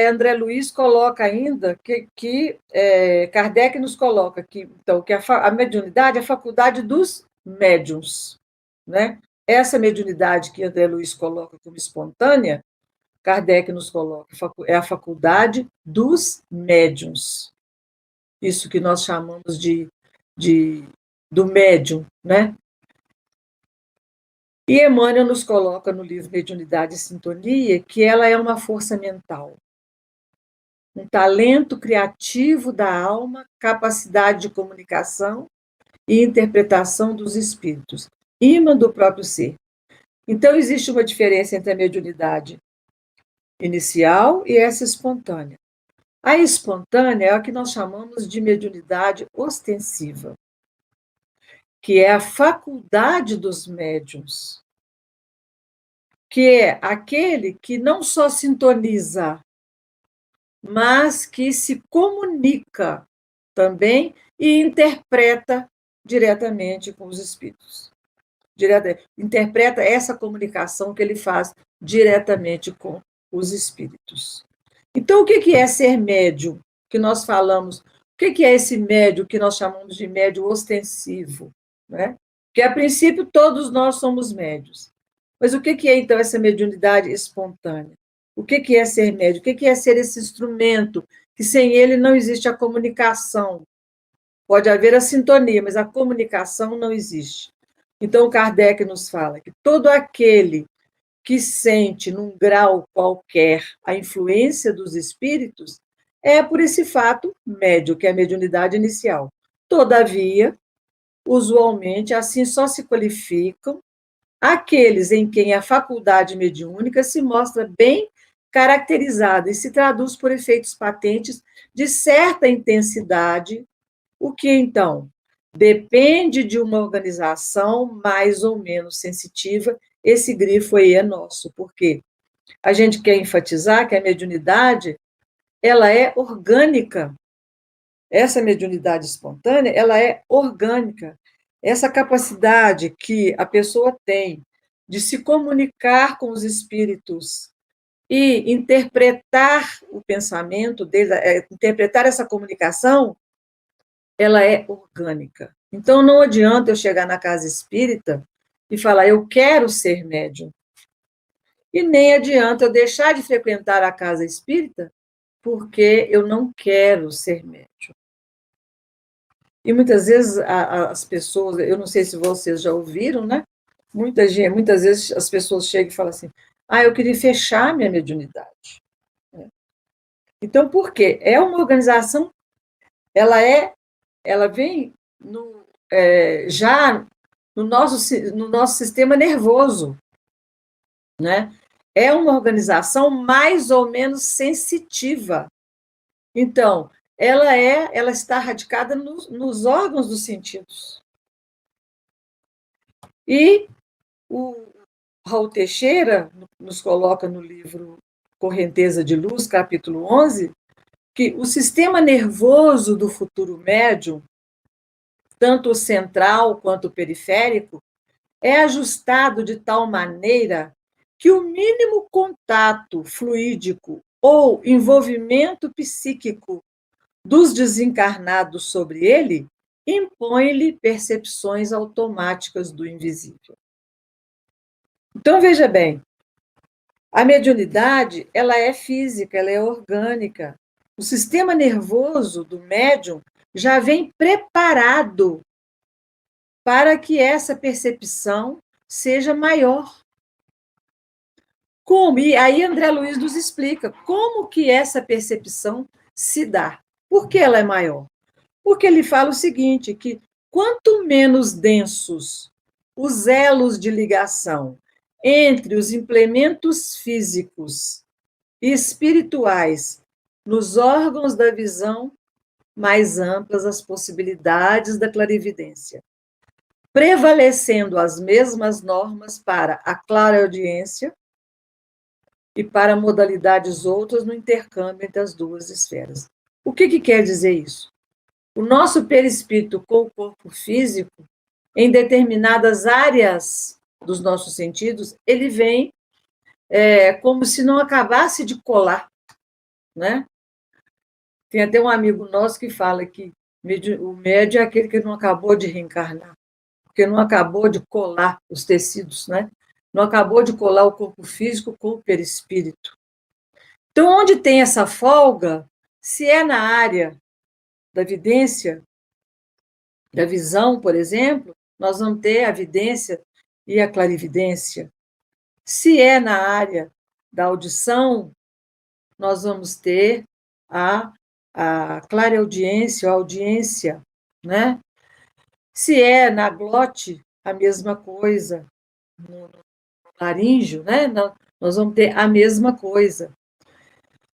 André Luiz coloca ainda que Kardec nos coloca então, que a mediunidade é a faculdade dos médiuns. Né? Essa mediunidade que André Luiz coloca como espontânea, Kardec nos coloca, é a faculdade dos médiuns. Isso que nós chamamos de do médium, né? E Emmanuel nos coloca no livro Mediunidade e Sintonia que ela é uma força mental, um talento criativo da alma, capacidade de comunicação e interpretação dos espíritos, ímã do próprio ser. Então, existe uma diferença entre a mediunidade inicial e essa espontânea. A espontânea é a que nós chamamos de mediunidade ostensiva, que é a faculdade dos médiuns, que é aquele que não só sintoniza, mas que se comunica também e interpreta diretamente com os espíritos. Interpreta essa comunicação que ele faz diretamente com os espíritos. Então, o que é ser médium? Que nós falamos. O que é esse médium que nós chamamos de médium ostensivo? Né? Porque, a princípio, todos nós somos médios. Mas o que é, então, essa mediunidade espontânea? O que é ser médium? O que é ser esse instrumento que, sem ele, não existe a comunicação? Pode haver a sintonia, mas a comunicação não existe. Então, Kardec nos fala que todo aquele que sente, num grau qualquer, a influência dos espíritos, é, por esse fato, médio, que é a mediunidade inicial. Todavia, usualmente, assim só se qualificam aqueles em quem a faculdade mediúnica se mostra bem caracterizada e se traduz por efeitos patentes de certa intensidade, o que, então, depende de uma organização mais ou menos sensitiva. Esse grifo aí é nosso, porque a gente quer enfatizar que a mediunidade ela é orgânica. Essa mediunidade espontânea, ela é orgânica. Essa capacidade que a pessoa tem de se comunicar com os espíritos e interpretar o pensamento dele, interpretar essa comunicação, ela é orgânica. Então, não adianta eu chegar na casa espírita e falar, eu quero ser médium. E nem adianta eu deixar de frequentar a casa espírita porque eu não quero ser médium. E muitas vezes as pessoas, eu não sei se vocês já ouviram, né? Muitas vezes as pessoas chegam e falam assim, eu queria fechar minha mediunidade. Então, por quê? É uma organização, ela vem já no nosso sistema nervoso, né? É uma organização mais ou menos sensitiva. Então, ela está radicada nos órgãos dos sentidos. E o Raul Teixeira nos coloca no livro Correnteza de Luz, capítulo 11, que o sistema nervoso do futuro médium, tanto o central quanto o periférico, é ajustado de tal maneira que o mínimo contato fluídico ou envolvimento psíquico dos desencarnados sobre ele impõe-lhe percepções automáticas do invisível. Então, veja bem, a mediunidade, ela é física, ela é orgânica. O sistema nervoso do médium já vem preparado para que essa percepção seja maior. Como? E aí André Luiz nos explica como que essa percepção se dá. Por que ela é maior? Porque ele fala o seguinte, que quanto menos densos os elos de ligação entre os implementos físicos e espirituais nos órgãos da visão, mais amplas as possibilidades da clarividência, prevalecendo as mesmas normas para a clareaudiência e para modalidades outras no intercâmbio entre as duas esferas. O que quer dizer isso? O nosso perispírito com o corpo físico, em determinadas áreas dos nossos sentidos, ele vem como se não acabasse de colar, né? Tem até um amigo nosso que fala que o médio é aquele que não acabou de reencarnar, porque não acabou de colar os tecidos, né? Não acabou de colar o corpo físico com o perispírito. Então, onde tem essa folga, se é na área da vidência, da visão, por exemplo, nós vamos ter a vidência e a clarividência. Se é na área da audição, nós vamos ter a clareaudiência, a audiência, né? Se é na glote, a mesma coisa. No laríngeo, né? Nós vamos ter a mesma coisa.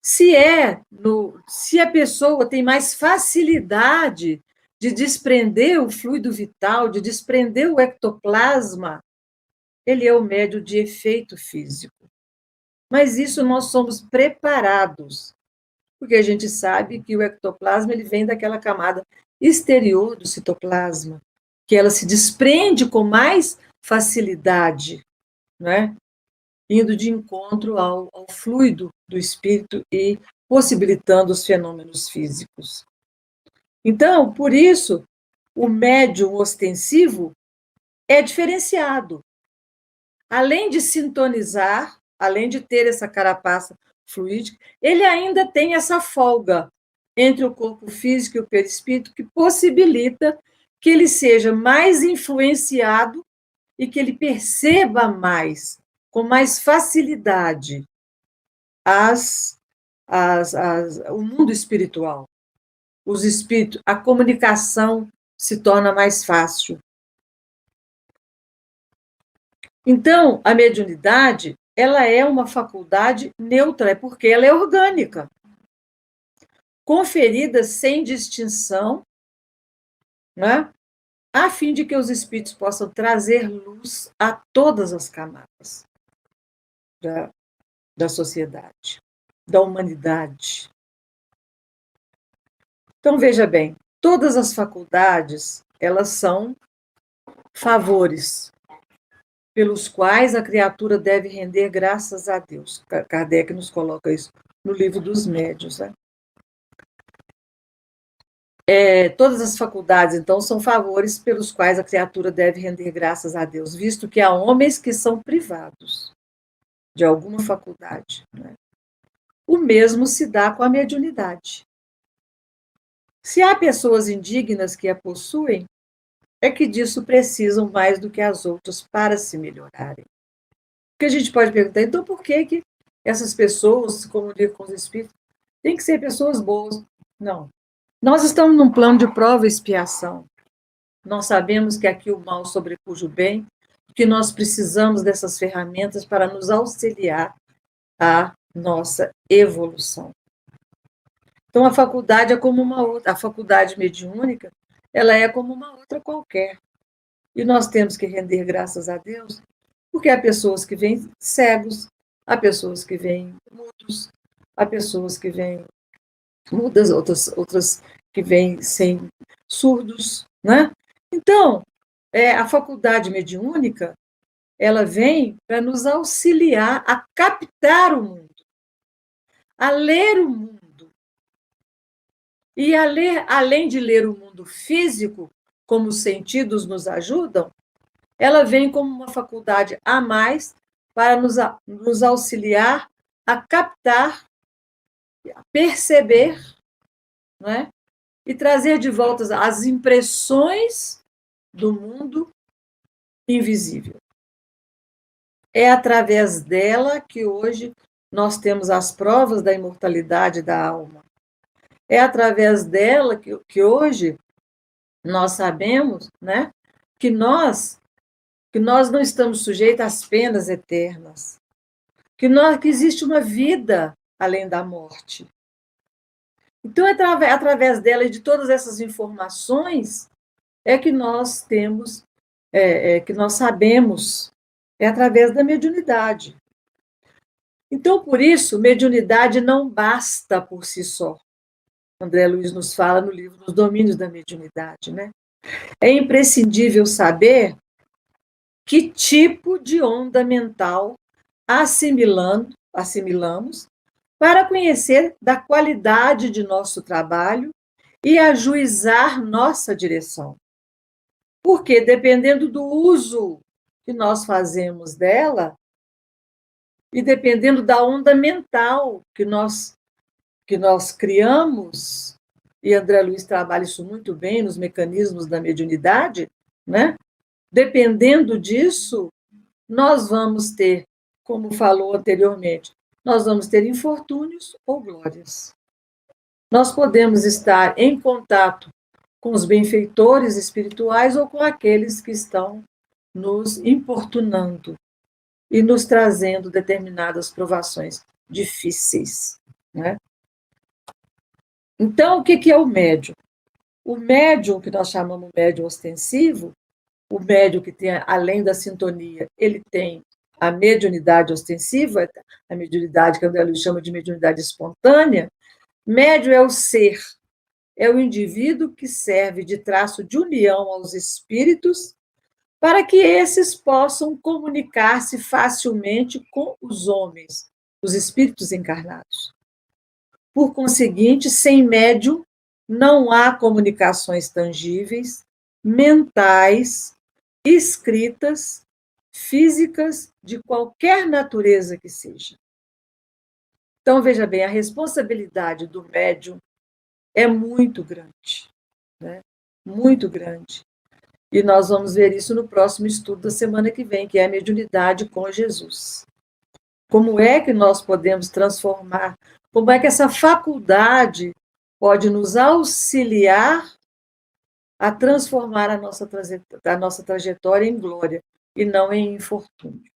Se a pessoa tem mais facilidade de desprender o fluido vital, de desprender o ectoplasma, ele é o médio de efeito físico. Mas isso nós somos preparados, porque a gente sabe que o ectoplasma ele vem daquela camada exterior do citoplasma, que ela se desprende com mais facilidade, né? Indo de encontro ao fluido do espírito e possibilitando os fenômenos físicos. Então, por isso, o médium ostensivo é diferenciado. Além de sintonizar, além de ter essa carapaça fluídica, ele ainda tem essa folga entre o corpo físico e o perispírito que possibilita que ele seja mais influenciado e que ele perceba mais, com mais facilidade, o mundo espiritual. Os espíritos, a comunicação se torna mais fácil. Então, a mediunidade, ela é uma faculdade neutra, porque ela é orgânica, conferida sem distinção, né? A fim de que os espíritos possam trazer luz a todas as camadas da sociedade, da humanidade. Então, veja bem, todas as faculdades, elas são favores pelos quais a criatura deve render graças a Deus. Kardec nos coloca isso no livro dos Médiuns, né? Todas as faculdades, então, são favores pelos quais a criatura deve render graças a Deus, visto que há homens que são privados de alguma faculdade, né? O mesmo se dá com a mediunidade. Se há pessoas indignas que a possuem, é que disso precisam mais do que as outras para se melhorarem. Porque a gente pode perguntar, então por que essas pessoas se comunicam com os espíritos? Tem que ser pessoas boas. Não. Nós estamos num plano de prova e expiação. Nós sabemos que aqui o mal sobrepuja o bem, que nós precisamos dessas ferramentas para nos auxiliar à nossa evolução. Então, a faculdade é como uma outra, a faculdade mediúnica, ela é como uma outra qualquer. E nós temos que render graças a Deus, porque há pessoas que vêm cegos, há pessoas que vêm mudos, há pessoas que vêm mudas, outras que vêm sem surdos, né? Então, a faculdade mediúnica, ela vem para nos auxiliar a captar o mundo, a ler o mundo. E além de ler o mundo físico, como os sentidos nos ajudam, ela vem como uma faculdade a mais para nos auxiliar a captar, a perceber, né? E trazer de volta as impressões do mundo invisível. É através dela que hoje nós temos as provas da imortalidade da alma. É através dela que hoje nós sabemos, né, que nós não estamos sujeitos às penas eternas, que existe uma vida além da morte. Então, através dela e de todas essas informações, é que nós temos, que nós sabemos, é através da mediunidade. Então, por isso, mediunidade não basta por si só. André Luiz nos fala no livro Os Domínios da Mediunidade, né? É imprescindível saber que tipo de onda mental assimilamos para conhecer da qualidade de nosso trabalho e ajuizar nossa direção. Porque, dependendo do uso que nós fazemos dela, e dependendo da onda mental que nós criamos, e André Luiz trabalha isso muito bem nos mecanismos da mediunidade, né? Dependendo disso, nós vamos ter, como falou anteriormente, nós vamos ter infortúnios ou glórias. Nós podemos estar em contato com os benfeitores espirituais ou com aqueles que estão nos importunando e nos trazendo determinadas provações difíceis, né? Então, o que é o médium? O médium, que nós chamamos médium ostensivo, o médium que tem, além da sintonia, ele tem a mediunidade ostensiva, a mediunidade que André Luiz chama de mediunidade espontânea. Médium é o ser, é o indivíduo que serve de traço de união aos espíritos para que esses possam comunicar-se facilmente com os homens, os espíritos encarnados. Por conseguinte, sem médium, não há comunicações tangíveis, mentais, escritas, físicas, de qualquer natureza que seja. Então, veja bem, a responsabilidade do médium é muito grande, né? Muito grande. E nós vamos ver isso no próximo estudo da semana que vem, que é a mediunidade com Jesus. Como é que nós podemos transformar? Como é que essa faculdade pode nos auxiliar a transformar a nossa trajetória em glória e não em infortúnio?